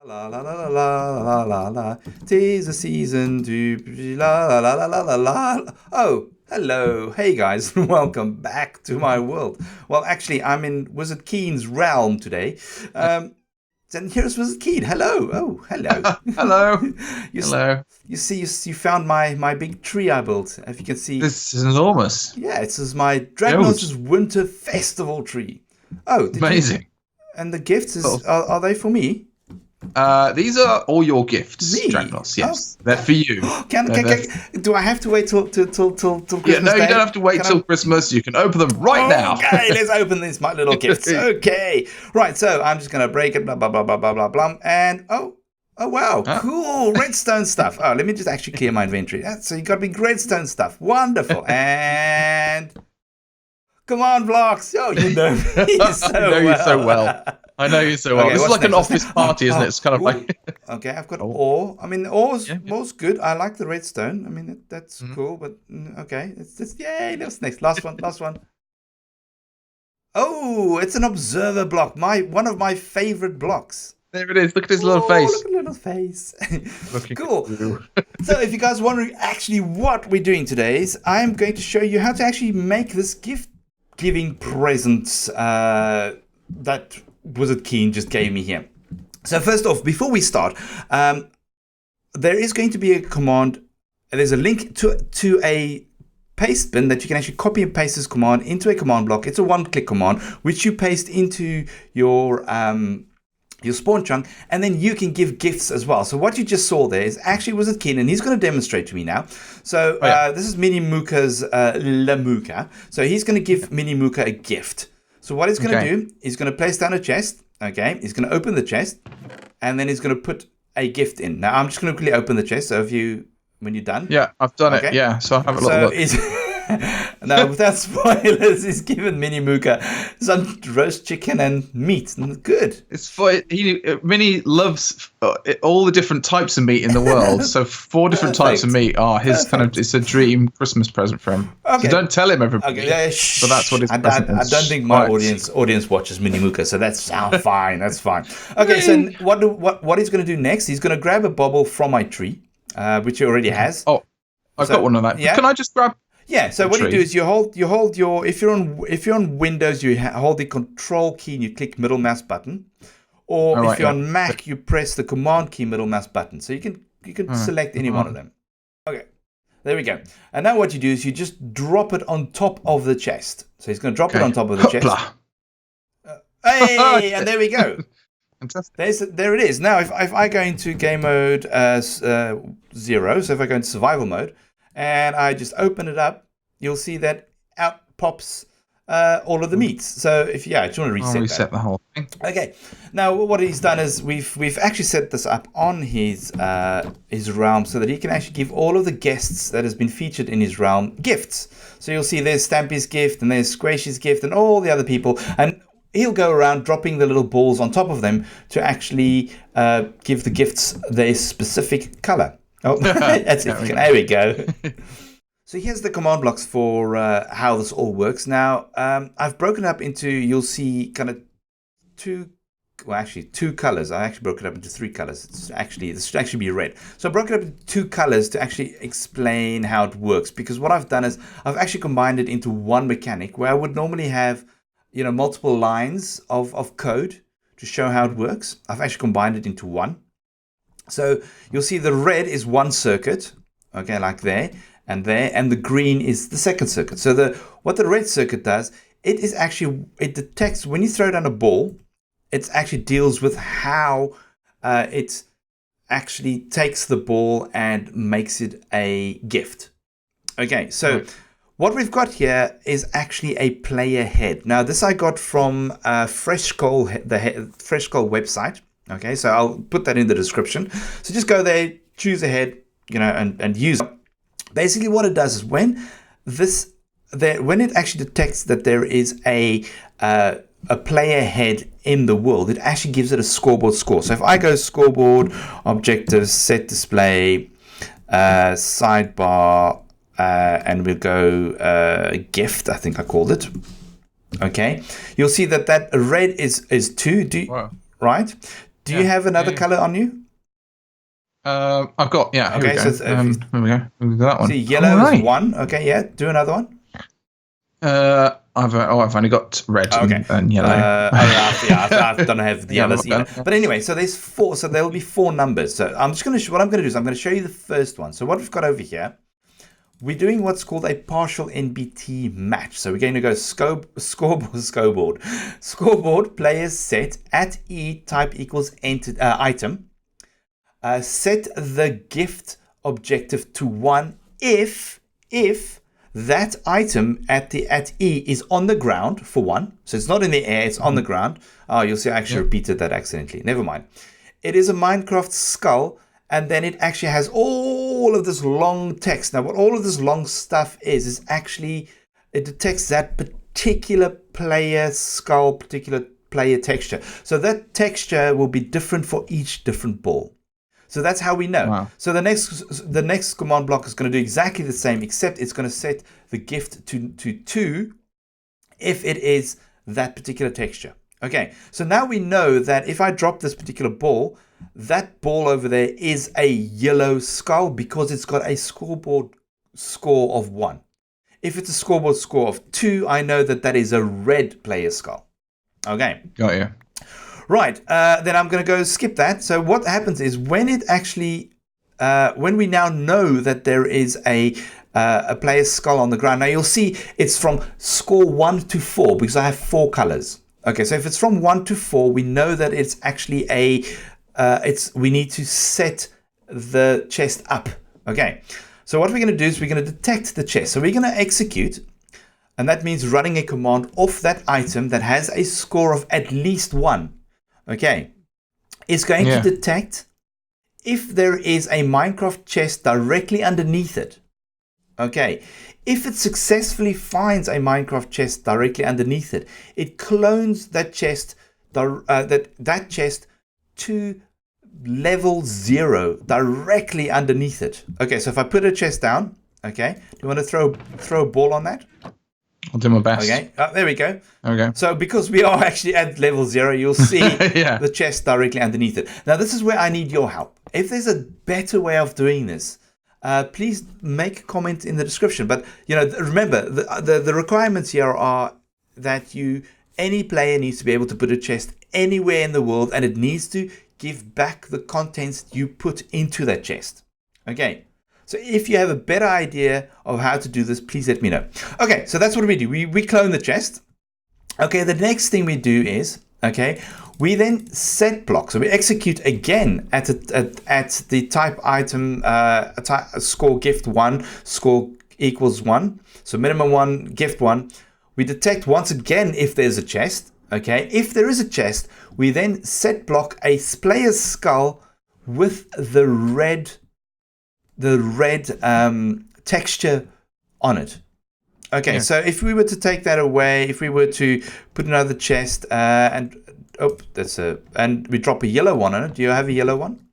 La la la la la la la la. 'Tis the season to la la la la la la la. Oh, hello, hey guys, welcome back to my world. Well, actually, I'm in Wizard Keen's realm today. And here's Wizard Keen. Hello. Oh, hello. Hello. you, Hello. you found my big tree I built. If you can see, This is enormous. yeah, it says my Dragon's Huge. Winter Festival tree. Oh, did you? Amazing. And the gifts Sort are they for me? These are all your gifts, Me? Dragnos. Yes, they're for you. Do I have to wait till Christmas Yeah, no, Day? you don't have to wait till Christmas. You can open them right now. Okay, let's open these my little gifts. Okay, right. So I'm just gonna break it. Blah blah blah blah blah blah blah. And oh wow, Huh? cool redstone stuff. Oh, let me just actually clear my inventory. So you got big redstone stuff. Wonderful. And come on, blocks. Oh, you know me so I know you so well. I know you so well. Okay, This is what's like an next? office party, isn't it? It's kind of like. Okay, I've got Oh. ore. I mean, ore's Yeah. good. I like the redstone. I mean, that's Mhm. cool. But okay, it's just yay. What's next? Last one. Last one. Oh, it's an observer block. One of my favorite blocks. There it is. Look at his little Oh, face. look at the little face. Looking Cool. at you. So, if you guys are wondering actually what we're doing today is I'm going to show you how to actually make this gift-giving present that Wizard Keen just gave me here. So first off, before we start, there is going to be a command. There's a link to a paste bin that you can actually copy and paste this command into a command block. It's a one-click command which you paste into your spawn chunk, and then you can give gifts as well. So what you just saw there is actually Wizard Keen, and he's going to demonstrate to me now. So this is Mini Mooka's Lamuka. So he's going to give Mini Mooka a gift. So what he's going to do, he's going to place down a chest. Okay, he's going to open the chest, and then he's going to put a gift in. Now I'm just going to quickly open the chest. So when you're done, Yeah, I've done it. Yeah, so I'll have a little look. Now, without spoilers, he's given Mini Mooka some roast chicken and meat. Good. It's for Minnie loves all the different types of meat in the world. So 4 different types of meat are his kind of. It's a dream Christmas present for him. Okay. So don't tell him, everybody. Okay, But that's what his present is. I don't think my audience watches Mini Mooka, so that's fine. That's fine. Okay, so what he's going to do next? He's going to grab a bobble from my tree, which he already has. Oh, I've got one of that. Yeah. Can I just grab? Yeah, so what you do is you hold your if you're on Windows, you hold the Control key and you click middle mouse button, or if you're on Mac, you press the Command key middle mouse button. So you can select any one of them. Okay, there we go. And now what you do is you just drop it on top of the chest. So he's going to drop it on top of the chest. Hey, and there we go. Fantastic. There it is. Now if I go into game mode 0, so if I go into survival mode, and I just open it up, you'll see that out pops all of the meats. So if I just want to reset, I'll reset the whole thing. Okay. Now what he's done is we've actually set this up on his realm so that he can actually give all of the guests that has been featured in his realm gifts. So you'll see there's Stampy's gift and there's Squashy's gift and all the other people, and he'll go around dropping the little balls on top of them to actually give the gifts their specific color. Oh, that's it. There we go. So here's the command blocks for how this all works. Now, I've broken it up into, you'll see kind of two colors. I actually broke it up into 3 colors. This should actually be red. So I broke it up into 2 colors to actually explain how it works. Because what I've done is I've actually combined it into one mechanic where I would normally have, multiple lines of code to show how it works. I've actually combined it into one. So you'll see the red is one circuit, okay, like there, and the green is the second circuit. So what the red circuit does, it detects when you throw down a ball, it actually deals with how it actually takes the ball and makes it a gift. Okay, so what we've got here is actually a player head. Now this I got from Fresh Skull, the Fresh Skull website. Okay, so I'll put that in the description. So just go there, choose a head, and use it. Basically what it does is when it actually detects that there is a player head in the world, it actually gives it a scoreboard score. So if I go scoreboard, objectives, set display, sidebar, and we'll go gift, I think I called it. Okay, you'll see that red is 2. Right? Do you have another color on you? I've got, here we go. So here we go. We've got that one. See, yellow is 1. Okay, yeah. Do another one. I've only got red and yellow. I don't have the yellows either. Yeah. But anyway, so there's 4. So there will be 4 numbers. So I'm just going to what I'm going to do is I'm going to show you the first one. So what we've got over here, we're doing what's called a partial NBT match. So we're going to go scoreboard players set at E type equals item. Set the gift objective to 1 if that item at E is on the ground for 1. So it's not in the air, it's on the ground. Oh, you'll see I actually repeated that accidentally. Never mind. It is a Minecraft skull, and then it actually has all of this long text. Now, what all of this long stuff is actually, it detects that particular player skull, particular player texture. So that texture will be different for each different ball. So that's how we know. Wow. So the next command block is going to do exactly the same, except it's going to set the gift to 2 if it is that particular texture. Okay, so now we know that if I drop this particular ball, that ball over there is a yellow skull because it's got a scoreboard score of 1. If it's a scoreboard score of 2, I know that that is a red player skull. Okay. Got you. Right, then I'm going to go skip that. So what happens is when it actually, when we now know that there is a player's skull on the ground, now you'll see it's from score 1 to 4 because I have 4 colors. Okay, so if it's from 1 to 4, we know that it's actually we need to set the chest up. Okay, so what we're going to do is we're going to detect the chest. So we're going to execute. And that means running a command off that item that has a score of at least 1. Okay, it's going to detect if there is a Minecraft chest directly underneath it. Okay, if it successfully finds a Minecraft chest directly underneath it, it clones that chest, that chest to level 0 directly underneath it. Okay, so if I put a chest down, okay, do you want to throw a ball on that? I'll do my best. Okay, there we go. Okay. So because we are actually at level 0, you'll see the chest directly underneath it. Now, this is where I need your help. If there's a better way of doing this, please make a comment in the description. But, you know, remember, the requirements here are that any player needs to be able to put a chest anywhere in the world, and it needs to give back the contents you put into that chest. Okay. So if you have a better idea of how to do this, please let me know. Okay, so that's what we do. We clone the chest. Okay, the next thing we do is, okay, we then set block. So we execute again at the type item score gift 1, score equals 1. So minimum 1, gift 1. We detect once again if there's a chest. Okay, if there is a chest, we then set block a player's skull with the red texture on it. Okay, so if we were to take that away, if we were to put another chest and we drop a yellow one on it. Do you have a yellow one?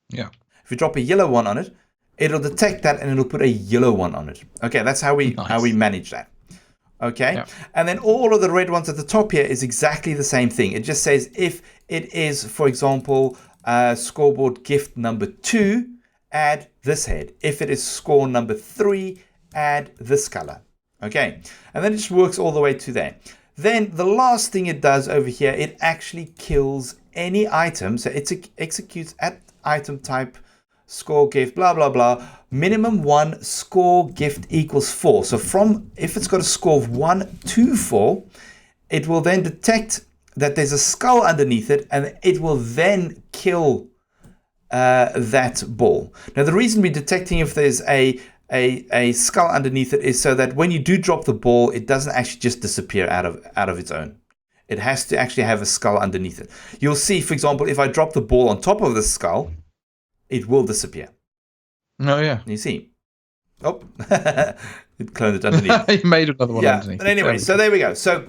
Yeah. If we drop a yellow one on it, it'll detect that and it'll put a yellow one on it. Okay, that's how we manage that. Okay, and then all of the red ones at the top here is exactly the same thing. It just says if it is, for example, scoreboard gift number 2, add this head. If it is score number 3, add this color. Okay, and then it just works all the way to there. Then the last thing it does over here, it actually kills any item. So it executes at item type, score gift, blah, blah, blah. Minimum 1, score gift equals 4. So if it's got a score of 1 to 4, it will then detect that there's a skull underneath it, and it will then kill that ball. Now, the reason we're detecting if there's a skull underneath it is so that when you do drop the ball, it doesn't actually just disappear out of its own. It has to actually have a skull underneath it. You'll see, for example, if I drop the ball on top of the skull, it will disappear. Oh, yeah. You see? Oh, it cloned it underneath. You made another one underneath. But anyway, so there we go. So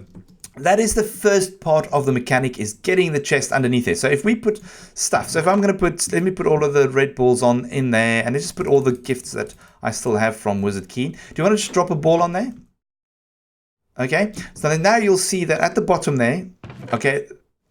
that is the first part of the mechanic, is getting the chest underneath it. So if we put stuff, so if I'm going to let me put all of the red balls in there, and let's just put all the gifts that I still have from Wizard Keen. Do you want to just drop a ball on there? Okay, so now you'll see that at the bottom there, okay,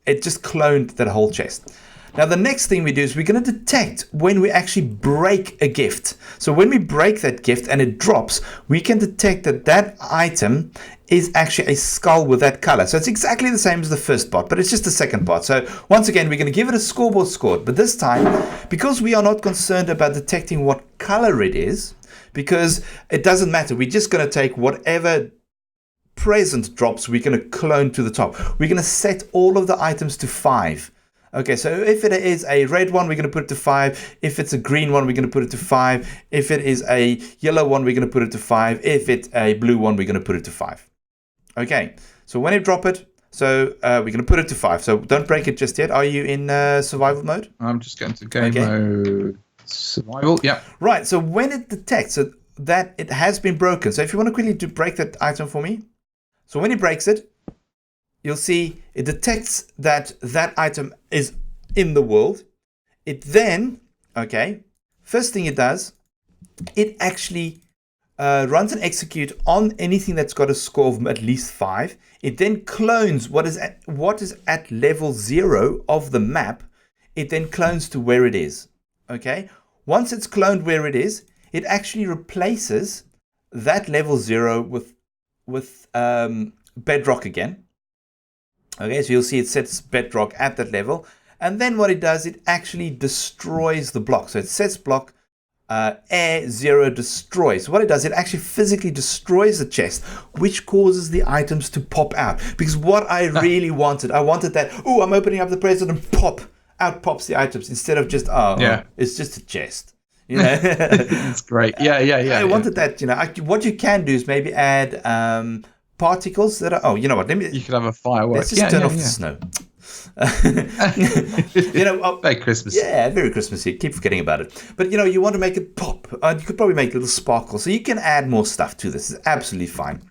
it just cloned that whole chest. Now, the next thing we do is we're going to detect when we actually break a gift. So when we break that gift and it drops, we can detect that that item is actually a skull with that color. So it's exactly the same as the first part, but it's just the second part. So once again, we're going to give it a scoreboard score. But this time, because we are not concerned about detecting what color it is, because it doesn't matter. We're just going to take whatever present drops, we're going to clone to the top. We're going to set all of the items to 5. Okay, so if it is a red one, we're going to put it to 5. If it's a green one, we're going to put it to 5. If it is a yellow one, we're going to put it to 5. If it's a blue one, we're going to put it to 5. Okay, so when you drop it, so we're going to put it to 5. So don't break it just yet. Are you in survival mode? I'm just going to game mode survival. Yeah. Right, so when it detects that it has been broken. So if you want to quickly break that item for me. So when it breaks it, you'll see it detects that that item is in the world. It then, okay, first thing it does, it actually runs an execute on anything that's got a score of at least 5. It then clones what is at level 0 of the map. It then clones to where it is. Okay, once it's cloned where it is, it actually replaces that level 0 with bedrock again. Okay, so you'll see it sets bedrock at that level. And then what it does, it actually destroys the block. So it sets block air 0 destroy. So what it does, it actually physically destroys the chest, which causes the items to pop out. Because what I really wanted, I wanted that, oh, I'm opening up the present and pop, out pops the items instead of just, it's just a chest. You know, it's great. Yeah. I wanted that. You know, what you can do is maybe add particles that are. Oh, you know what? You could have a firework. Let's just turn off the snow. You know, very Christmas. Yeah, very Christmassy. Keep forgetting about it. But you know, you want to make it pop. You could probably make little sparkles. So you can add more stuff to this. It's absolutely fine.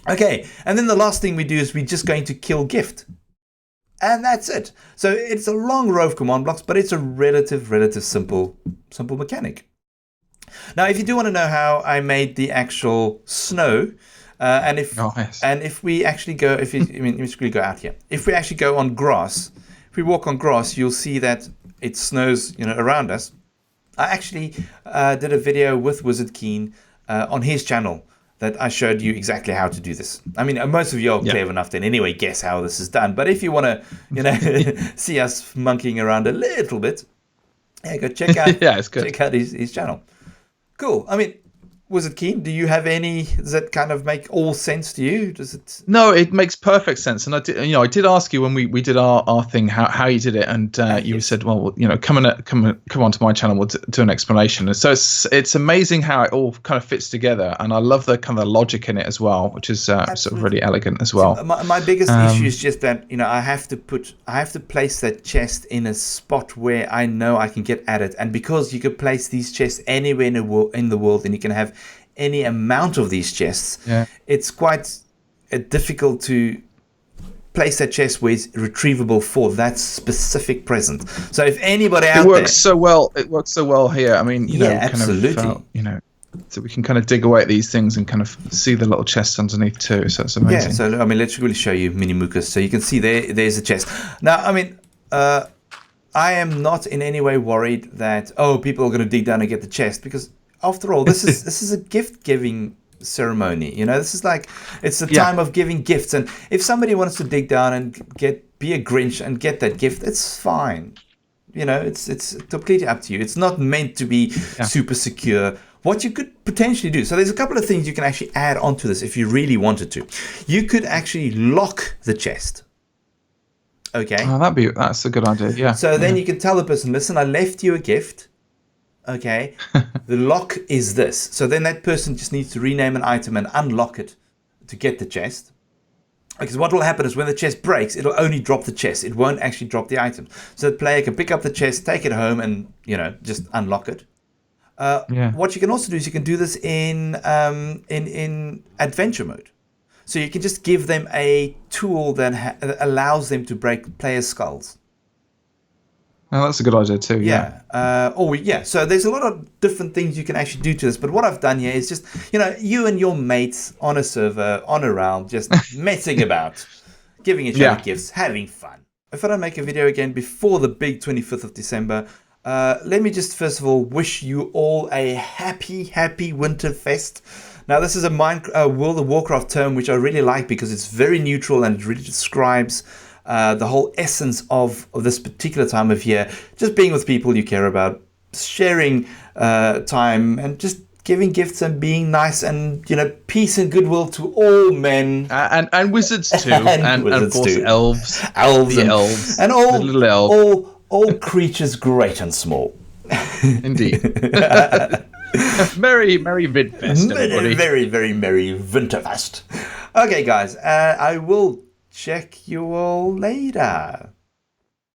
Okay, and then the last thing we do is we're just going to kill gift. And that's it. So it's a long row of command blocks, but it's a relative simple mechanic. Now, if you do want to know how I made the actual snow, and if we actually go, let me just quickly go out here. If we actually go on grass, if we walk on grass, you'll see that it snows, around us. I actually did a video with Wizard Keen on his channel that I showed you exactly how to do this. I mean, most of you are clever enough to anyway guess how this is done. But if you want to, see us monkeying around a little bit, go check out. Check out his channel. Cool. I mean, Wizard Keen, do you have any? Does that kind of make all sense to you? Does it? No, it makes perfect sense. And I did ask you when we did our thing how you did it, and you said, well, come onto my channel, we'll do an explanation. And so it's amazing how it all kind of fits together, and I love the kind of logic in it as well, which is sort of really elegant as well. So my biggest issue is just that I have to place that chest in a spot where I know I can get at it, and because you could place these chests anywhere in the world, and you can have any amount of these chests, it's quite difficult to place that chest where it's retrievable for that specific present. So if anybody out there, it works so well here. I mean, absolutely. So we can kind of dig away at these things and kind of see the little chests underneath too. So it's amazing. Yeah. So I mean, let's really show you Mini Mookas. So you can see there's a chest. Now, I mean, I am not in any way worried that people are going to dig down and get the chest, because after all, this is a gift giving ceremony. This is like, it's the time of giving gifts, and if somebody wants to dig down and be a Grinch and get that gift, it's fine. It's completely up to you. It's not meant to be super secure. What you could potentially do, so there's a couple of things you can actually add onto this if you really wanted to. You could actually lock the chest. Okay. Oh, that's a good idea. Yeah. So then you can tell the person, listen, I left you a gift. Okay, the lock is this. So then that person just needs to rename an item and unlock it to get the chest. Because what will happen is when the chest breaks, it'll only drop the chest. It won't actually drop the item. So the player can pick up the chest, take it home, and just unlock it. What you can also do is you can do this in adventure mode. So you can just give them a tool that allows them to break players' skulls. Oh, that's a good idea too. Yeah. So there's a lot of different things you can actually do to this. But what I've done here is just, you and your mates on a server, on a realm, just messing about, giving each other gifts, having fun. if I don't make a video again before the big 25th of December, let me just first of all wish you all a happy Winterfest. Now, this is a World of Warcraft term which I really like because it's very neutral and it really describes the whole essence of this particular time of year. Just being with people you care about, sharing time, and just giving gifts and being nice, and peace and goodwill to all men and wizards too, and of course too. elves, elves, and all the little elves. all creatures great and small. Indeed. Merry Vidfest, everybody. Very merry Winterfest. Okay, guys, I will check you all later.